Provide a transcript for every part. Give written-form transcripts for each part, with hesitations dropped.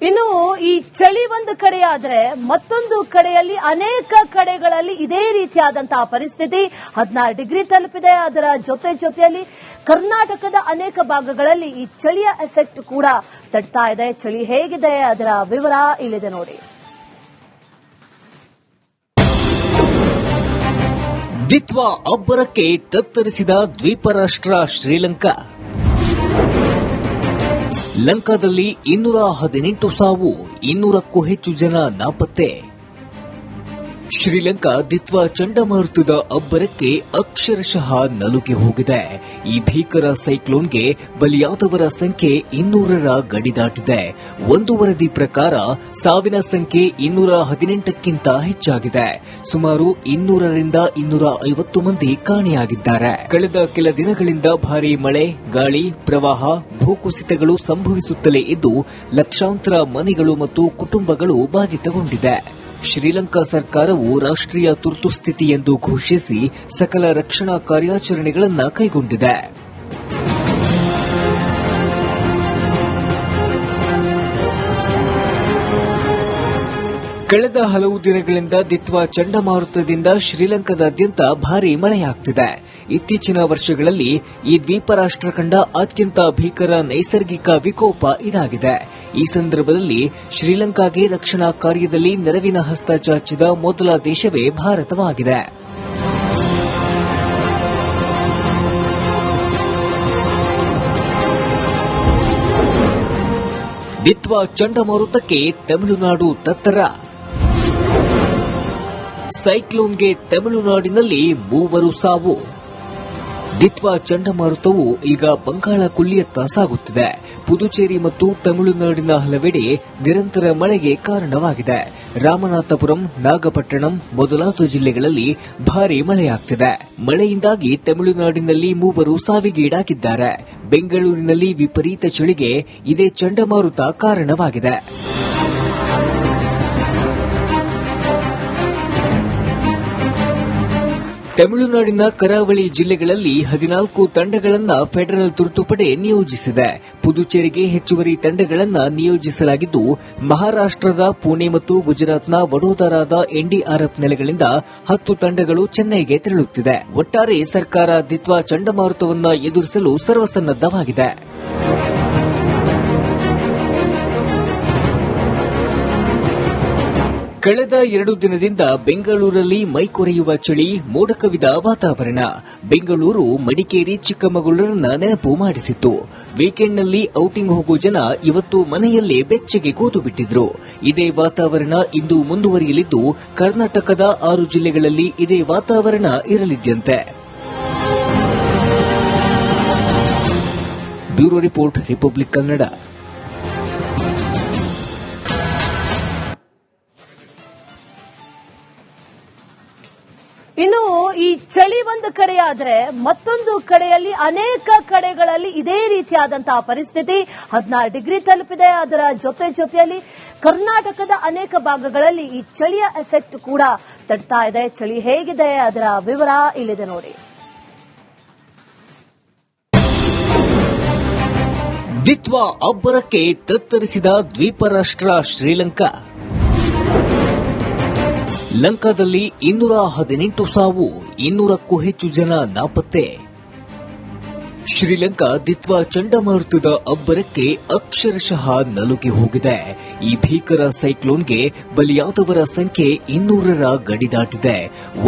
ಇನ್ನು ಈ ಚಳಿ ಒಂದು ಕಡೆಯಾದ್ರೆ ಮತ್ತೊಂದು ಕಡೆಯಲ್ಲಿ ಅನೇಕ ಕಡೆಗಳಲ್ಲಿ ಇದೇ ರೀತಿಯಾದಂತಹ ಪರಿಸ್ಥಿತಿ 16 ಡಿಗ್ರಿ ತಲುಪಿದೆ. ಅದರ ಜೊತೆಯಲ್ಲಿ ಕರ್ನಾಟಕದ ಅನೇಕ ಭಾಗಗಳಲ್ಲಿ ಈ ಚಳಿಯ ಎಫೆಕ್ಟ್ ಕೂಡ ತಡ್ತಾ ಇದೆ. ಚಳಿ ಹೇಗಿದೆ ಅದರ ವಿವರ ಇಲ್ಲಿದೆ ನೋಡಿ. ದಿತ್ವಾ ಅಬ್ಬರಕ್ಕೆ ತತ್ತರಿಸಿದ ದ್ವೀಪ ರಾಷ್ಟ್ರ ಶ್ರೀಲಂಕಾ. ಲಂಕಾದಲ್ಲಿ 218 ಸಾವು, 200ಕ್ಕೂ ಹೆಚ್ಚು ಜನ ನಾಪತ್ತೆ. ಶ್ರೀಲಂಕಾ ದಿತ್ವಾ ಚಂಡಮಾರುತದ ಅಬ್ಬರಕ್ಕೆ ಅಕ್ಷರಶಃ ನಲುಗಿ ಹೋಗಿದೆ. ಈ ಭೀಕರ ಸೈಕ್ಲೋನ್ಗೆ ಬಲಿಯಾದವರ ಸಂಖ್ಯೆ 200ರ ಗಡಿ ದಾಟಿದೆ. ಒಂದು ವರದಿ ಪ್ರಕಾರ ಸಾವಿನ ಸಂಖ್ಯೆ 218ಕ್ಕಿಂತ ಹೆಚ್ಚಾಗಿದೆ. ಸುಮಾರು 200ರಿಂದ 250 ಮಂದಿ ಕಾಣೆಯಾಗಿದ್ದಾರೆ. ಕಳೆದ ಕೆಲ ದಿನಗಳಿಂದ ಭಾರೀ ಮಳೆ, ಗಾಳಿ, ಪ್ರವಾಹ, ಭೂಕುಸಿತಗಳು ಸಂಭವಿಸುತ್ತಲೇ ಇದ್ದು ಲಕ್ಷಾಂತರ ಮನೆಗಳು ಮತ್ತು ಕುಟುಂಬಗಳು ಬಾಧಿತಗೊಂಡಿದೆ. ಶ್ರೀಲಂಕಾ ಸರ್ಕಾರವು ರಾಷ್ಟ್ರೀಯ ತುರ್ತು ಸ್ಥಿತಿ ಎಂದು ಘೋಷಿಸಿ ಸಕಲ ರಕ್ಷಣಾ ಕಾರ್ಯಾಚರಣೆಗಳನ್ನು ಕೈಗೊಂಡಿದೆ. ಕಳೆದ ಹಲವು ದಿನಗಳಿಂದ ದಿತ್ವಾ ಚಂಡಮಾರುತದಿಂದ ಶ್ರೀಲಂಕಾದಾದ್ಯಂತ ಭಾರೀ ಮಳೆಯಾಗುತ್ತಿದೆ. ಇತ್ತೀಚಿನ ವರ್ಷಗಳಲ್ಲಿ ಈ ದ್ವೀಪ ರಾಷ್ಟ್ರ ಕಂಡ ಅತ್ಯಂತ ಭೀಕರ ನೈಸರ್ಗಿಕ ವಿಕೋಪ ಇದಾಗಿದೆ. ಈ ಸಂದರ್ಭದಲ್ಲಿ ಶ್ರೀಲಂಕಾಗೆ ರಕ್ಷಣಾ ಕಾರ್ಯದಲ್ಲಿ ನೆರವಿನ ಹಸ್ತ ಚಾಚಿದ ಮೊದಲ ದೇಶವೇ ಭಾರತವಾಗಿದೆ. ದಿತ್ವಾ ಚಂಡಮಾರುತಕ್ಕೆ ತಮಿಳುನಾಡು ತತ್ತರ. ಸೈಕ್ಲೋನ್ಗೆ ತಮಿಳುನಾಡಿನಲ್ಲಿ 3 ಸಾವು. ದಿತ್ವಾ ಚಂಡಮಾರುತವು ಈಗ ಬಂಗಾಳ ಕೊಲ್ಲಿಯತ್ತ ಸಾಗುತ್ತಿದೆ. ಪುದುಚೇರಿ ಮತ್ತು ತಮಿಳುನಾಡಿನ ಹಲವೆಡೆ ನಿರಂತರ ಮಳೆಗೆ ಕಾರಣವಾಗಿದೆ. ರಾಮನಾಥಪುರಂ, ನಾಗಪಟ್ಟಣಂ ಮೊದಲಾದ ಜಿಲ್ಲೆಗಳಲ್ಲಿ ಭಾರೀ ಮಳೆಯಾಗುತ್ತಿದೆ. ಮಳೆಯಿಂದಾಗಿ ತಮಿಳುನಾಡಿನಲ್ಲಿ 3 ಸಾವಿಗೀಡಾಗಿದ್ದಾರೆ. ಬೆಂಗಳೂರಿನಲ್ಲಿ ವಿಪರೀತ ಚಳಿಗೆ ಇದೇ ಚಂಡಮಾರುತ ಕಾರಣವಾಗಿದೆ. ತಮಿಳುನಾಡಿನ ಕರಾವಳಿ ಜಿಲ್ಲೆಗಳಲ್ಲಿ 14 ತಂಡಗಳನ್ನು ಫೆಡರಲ್ ತುರ್ತುಪಡೆ ನಿಯೋಜಿಸಿದೆ. ಪುದುಚೇರಿಗೆ ಹೆಚ್ಚುವರಿ ತಂಡಗಳನ್ನು ನಿಯೋಜಿಸಲಾಗಿದ್ದು, ಮಹಾರಾಷ್ಟದ ಪುಣೆ ಮತ್ತು ಗುಜರಾತ್ನ ವಡೋದರಾದ ಎನ್ಡಿಆರ್ಎಫ್ ನೆಲೆಗಳಿಂದ 10 ತಂಡಗಳು ಚೆನ್ನೈಗೆ ತೆರಳುತ್ತಿದೆ. ಒಟ್ಟಾರೆ ಸರ್ಕಾರ ದಿತ್ವಾ ಚಂಡಮಾರುತವನ್ನು ಎದುರಿಸಲು ಸರ್ವಸನ್ನದ್ದವಾಗಿದೆ. ಕಳೆದ 2 ದಿನದಿಂದ ಬೆಂಗಳೂರಲ್ಲಿ ಮೈಕೊರೆಯುವ ಚಳಿ, ಮೋಡ ಕವಿದ ವಾತಾವರಣ. ಬೆಂಗಳೂರು, ಮಡಿಕೇರಿ, ಚಿಕ್ಕಮಗಳೂರನ್ನ ನೆನಪು ಮಾಡಿಸಿತ್ತು. ವೀಕೆಂಡ್ನಲ್ಲಿ ಔಟಿಂಗ್ ಹೋಗುವ ಜನ ಇವತ್ತು ಮನೆಯಲ್ಲೇ ಬೆಚ್ಚಗೆ ಕೂತು ಬಿಟ್ಟಿದ್ರು. ಇದೇ ವಾತಾವರಣ ಇಂದು ಮುಂದುವರಿಯಲಿದ್ದು ಕರ್ನಾಟಕದ 6 ಜಿಲ್ಲೆಗಳಲ್ಲಿ ಇದೇ ವಾತಾವರಣ ಇರಲಿದ್ದಂತೆ. Bureau report, Republic Kannada. ಇನ್ನು ಈ ಚಳಿ ಒಂದು ಕಡೆಯಾದ್ರೆ ಮತ್ತೊಂದು ಕಡೆಯಲ್ಲಿ ಅನೇಕ ಕಡೆಗಳಲ್ಲಿ ಇದೇ ರೀತಿಯಾದಂತಹ ಪರಿಸ್ಥಿತಿ 16 ಡಿಗ್ರಿ ತಲುಪಿದೆ. ಅದರ ಜೊತೆಯಲ್ಲಿ ಕರ್ನಾಟಕದ ಅನೇಕ ಭಾಗಗಳಲ್ಲಿ ಈ ಚಳಿಯ ಎಫೆಕ್ಟ್ ಕೂಡ ತಡ್ತಾ ಇದೆ. ಚಳಿ ಹೇಗಿದೆ ಅದರ ವಿವರ ಇಲ್ಲಿದೆ ನೋಡಿ. ದಿತ್ವಾ ಅಬ್ಬರಕ್ಕೆ ತತ್ತರಿಸಿದ ದ್ವೀಪ ರಾಷ್ಟ್ರ ಶ್ರೀಲಂಕಾ. ಲಂಕಾದಲ್ಲಿ 218 ಸಾವು, 200ಕ್ಕೂ ಹೆಚ್ಚು ಜನ ನಾಪತ್ತೆ. ಶ್ರೀಲಂಕಾ ದಿತ್ವಾ ಚಂಡಮಾರುತದ ಅಬ್ಬರಕ್ಕೆ ಅಕ್ಷರಶಃ ನಲುಗಿ ಹೋಗಿದೆ. ಈ ಭೀಕರ ಸೈಕ್ಲೋನ್ಗೆ ಬಲಿಯಾದವರ ಸಂಖ್ಯೆ 200ರ ಗಡಿ ದಾಟಿದೆ.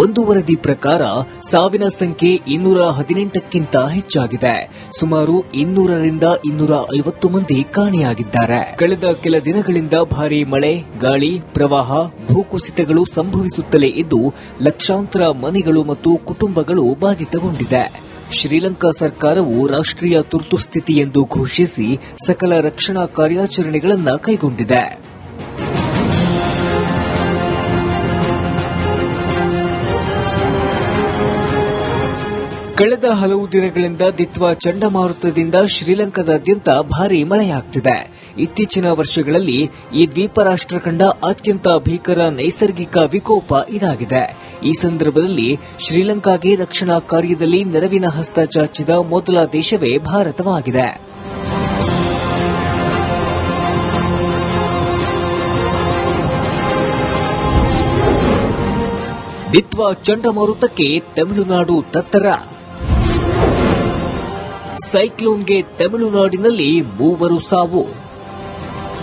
ಒಂದು ವರದಿ ಪ್ರಕಾರ ಸಾವಿನ ಸಂಖ್ಯೆ 218ಕ್ಕಿಂತ ಹೆಚ್ಚಾಗಿದೆ. ಸುಮಾರು 200ರಿಂದ 250 ಮಂದಿ ಕಾಣೆಯಾಗಿದ್ದಾರೆ. ಕಳೆದ ಕೆಲ ದಿನಗಳಿಂದ ಭಾರೀ ಮಳೆ, ಗಾಳಿ, ಪ್ರವಾಹ, ಭೂಕುಸಿತಗಳು ಸಂಭವಿಸುತ್ತಲೇ ಇದ್ದು ಲಕ್ಷಾಂತರ ಮನೆಗಳು ಮತ್ತು ಕುಟುಂಬಗಳು ಬಾಧಿತಗೊಂಡಿದೆ. ಶ್ರೀಲಂಕಾ ಸರ್ಕಾರವು ರಾಷ್ಟ್ರೀಯ ತುರ್ತು ಸ್ಥಿತಿ ಎಂದು ಘೋಷಿಸಿ ಸಕಲ ರಕ್ಷಣಾ ಕಾರ್ಯಾಚರಣೆಗಳನ್ನು ಕೈಗೊಂಡಿದೆ. ಕಳೆದ ಹಲವು ದಿನಗಳಿಂದ ದಿತ್ವಾ ಚಂಡಮಾರುತದಿಂದ ಶ್ರೀಲಂಕಾದಾದ್ಯಂತ ಭಾರೀ ಮಳೆಯಾಗುತ್ತಿದೆ. ಇತ್ತೀಚಿನ ವರ್ಷಗಳಲ್ಲಿ ಈ ದ್ವೀಪ ರಾಷ್ಟ್ರ ಕಂಡ ಅತ್ಯಂತ ಭೀಕರ ನೈಸರ್ಗಿಕ ವಿಕೋಪ ಇದಾಗಿದೆ. ಈ ಸಂದರ್ಭದಲ್ಲಿ ಶ್ರೀಲಂಕಾಗೆ ರಕ್ಷಣಾ ಕಾರ್ಯದಲ್ಲಿ ನೆರವಿನ ಹಸ್ತ ಚಾಚಿದ ಮೊದಲ ದೇಶವೇ ಭಾರತವಾಗಿದೆ. ದಿತ್ವಾ ಚಂಡಮಾರುತಕ್ಕೆ ತಮಿಳುನಾಡು ತತ್ತರ. ಸೈಕ್ಲೋನ್ಗೆ ತಮಿಳುನಾಡಿನಲ್ಲಿ 3 ಸಾವು.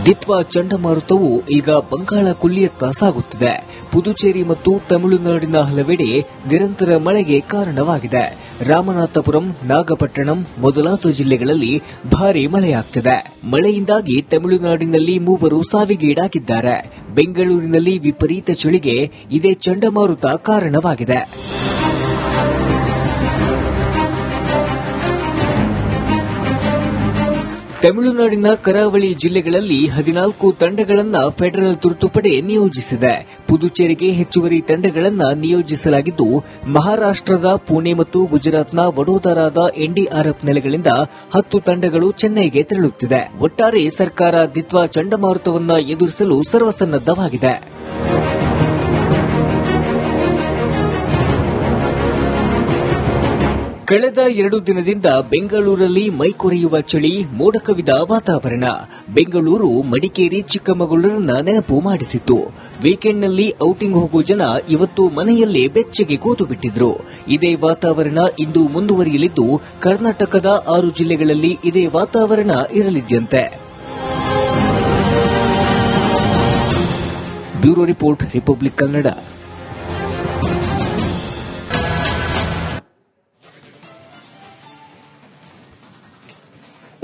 ದಿತ್ವಾ ಚಂಡಮಾರುತವು ಈಗ ಬಂಗಾಳ ಕೊಲ್ಲಿಯತ್ತ ಸಾಗುತ್ತಿದೆ. ಪುದುಚೇರಿ ಮತ್ತು ತಮಿಳುನಾಡಿನ ಹಲವೆಡೆ ನಿರಂತರ ಮಳೆಗೆ ಕಾರಣವಾಗಿದೆ. ರಾಮನಾಥಪುರಂ, ನಾಗಪಟ್ಟಣಂ ಮೊದಲಾದ ಜಿಲ್ಲೆಗಳಲ್ಲಿ ಭಾರೀ ಮಳೆಯಾಗುತ್ತಿದೆ. ಮಳೆಯಿಂದಾಗಿ ತಮಿಳುನಾಡಿನಲ್ಲಿ 3 ಸಾವಿಗೀಡಾಗಿದ್ದಾರೆ. ಬೆಂಗಳೂರಿನಲ್ಲಿ ವಿಪರೀತ ಚಳಿಗೆ ಇದೇ ಚಂಡಮಾರುತ ಕಾರಣವಾಗಿದೆ. ತಮಿಳುನಾಡಿನ ಕರಾವಳಿ ಜಿಲ್ಲೆಗಳಲ್ಲಿ 14 ತಂಡಗಳನ್ನು ಫೆಡರಲ್ ತುರ್ತುಪಡೆ ನಿಯೋಜಿಸಿದೆ. ಪುದುಚೇರಿಗೆ ಹೆಚ್ಚುವರಿ ತಂಡಗಳನ್ನು ನಿಯೋಜಿಸಲಾಗಿದ್ದು, ಮಹಾರಾಷ್ಟದ ಪುಣೆ ಮತ್ತು ಗುಜರಾತ್ನ ವಡೋದರಾದ ಎನ್ಡಿಆರ್ಎಫ್ ನೆಲೆಗಳಿಂದ 10 ತಂಡಗಳು ಚೆನ್ನೈಗೆ ತೆರಳುತ್ತಿದೆ. ಒಟ್ಟಾರೆ ಸರ್ಕಾರ ದಿತ್ವಾ ಚಂಡಮಾರುತವನ್ನು ಎದುರಿಸಲು ಸರ್ವಸನ್ನದ್ದವಾಗಿದೆ. ಕಳೆದ 2 ದಿನದಿಂದ ಬೆಂಗಳೂರಲ್ಲಿ ಮೈಕೊರೆಯುವ ಚಳಿ, ಮೋಡ ಕವಿದ ವಾತಾವರಣ. ಬೆಂಗಳೂರು, ಮಡಿಕೇರಿ, ಚಿಕ್ಕಮಗಳೂರನ್ನ ನೆನಪು ಮಾಡಿಸಿತ್ತು. ವೀಕೆಂಡ್ನಲ್ಲಿ ಔಟಿಂಗ್ ಹೋಗುವ ಜನ ಇವತ್ತು ಮನೆಯಲ್ಲೇ ಬೆಚ್ಚಗೆ ಕೂತು ಬಿಟ್ಟಿದ್ರು. ಇದೇ ವಾತಾವರಣ ಇಂದು ಮುಂದುವರಿಯಲಿದ್ದು, ಕರ್ನಾಟಕದ 6 ಜಿಲ್ಲೆಗಳಲ್ಲಿ ಇದೇ ವಾತಾವರಣ ಇರಲಿದ್ದಂತೆ. Bureau report, Republic Kannada.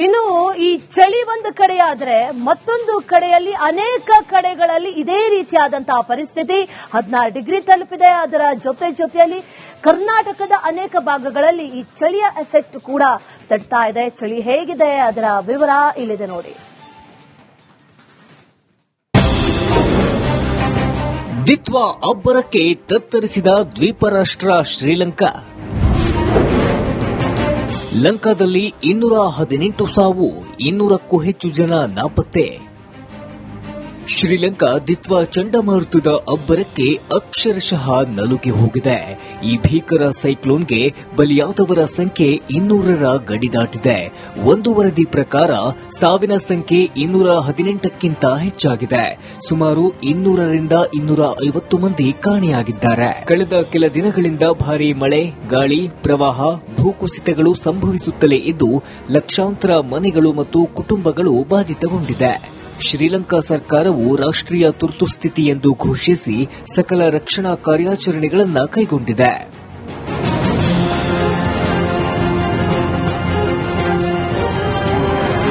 ಇನ್ನು ಈ ಚಳಿ ಒಂದು ಕಡೆಯಾದ್ರೆ ಮತ್ತೊಂದು ಕಡೆಯಲ್ಲಿ ಅನೇಕ ಕಡೆಗಳಲ್ಲಿ ಇದೇ ರೀತಿಯಾದಂತಹ ಪರಿಸ್ಥಿತಿ 16 ಡಿಗ್ರಿ ತಲುಪಿದೆ. ಅದರ ಜೊತೆಯಲ್ಲಿ ಕರ್ನಾಟಕದ ಅನೇಕ ಭಾಗಗಳಲ್ಲಿ ಈ ಚಳಿಯ ಎಫೆಕ್ಟ್ ಕೂಡ ತಡ್ತಾ ಇದೆ. ಚಳಿ ಹೇಗಿದೆ ಅದರ ವಿವರ ಇಲ್ಲಿದೆ ನೋಡಿ. ದಿತ್ವಾ ಅಬ್ಬರಕ್ಕೆ ತತ್ತರಿಸಿದ ದ್ವೀಪ ರಾಷ್ಟ್ರ ಶ್ರೀಲಂಕಾ. ಲಂಕಾದಲ್ಲಿ 218 ಸಾವು, 200ಕ್ಕೂ ಹೆಚ್ಚು ಜನ ನಾಪತ್ತೆ. ಶ್ರೀಲಂಕಾ ದಿತ್ವಾ ಚಂಡಮಾರುತದ ಅಬ್ಬರಕ್ಕೆ ಅಕ್ಷರಶಃ ನಲುಗಿ ಹೋಗಿದೆ. ಈ ಭೀಕರ ಸೈಕ್ಲೋನ್ಗೆ ಬಲಿಯಾದವರ ಸಂಖ್ಯೆ 200ರ ಗಡಿ ದಾಟಿದೆ. ಒಂದು ವರದಿ ಪ್ರಕಾರ ಸಾವಿನ ಸಂಖ್ಯೆ 218ಕ್ಕಿಂತ ಹೆಚ್ಚಾಗಿದೆ. ಸುಮಾರು 200ರಿಂದ 250 ಮಂದಿ ಕಾಣೆಯಾಗಿದ್ದಾರೆ. ಕಳೆದ ಕೆಲ ದಿನಗಳಿಂದ ಭಾರೀ ಮಳೆ, ಗಾಳಿ, ಪ್ರವಾಹ, ಭೂಕುಸಿತಗಳು ಸಂಭವಿಸುತ್ತಲೇ ಇದ್ದು ಲಕ್ಷಾಂತರ ಮನೆಗಳು ಮತ್ತು ಕುಟುಂಬಗಳು ಬಾಧಿತಗೊಂಡಿದೆ. ಶ್ರೀಲಂಕಾ ಸರ್ಕಾರವು ರಾಷ್ಟ್ರೀಯ ತುರ್ತು ಸ್ಥಿತಿ ಎಂದು ಘೋಷಿಸಿ ಸಕಲ ರಕ್ಷಣಾ ಕಾರ್ಯಾಚರಣೆಗಳನ್ನು ಕೈಗೊಂಡಿದೆ.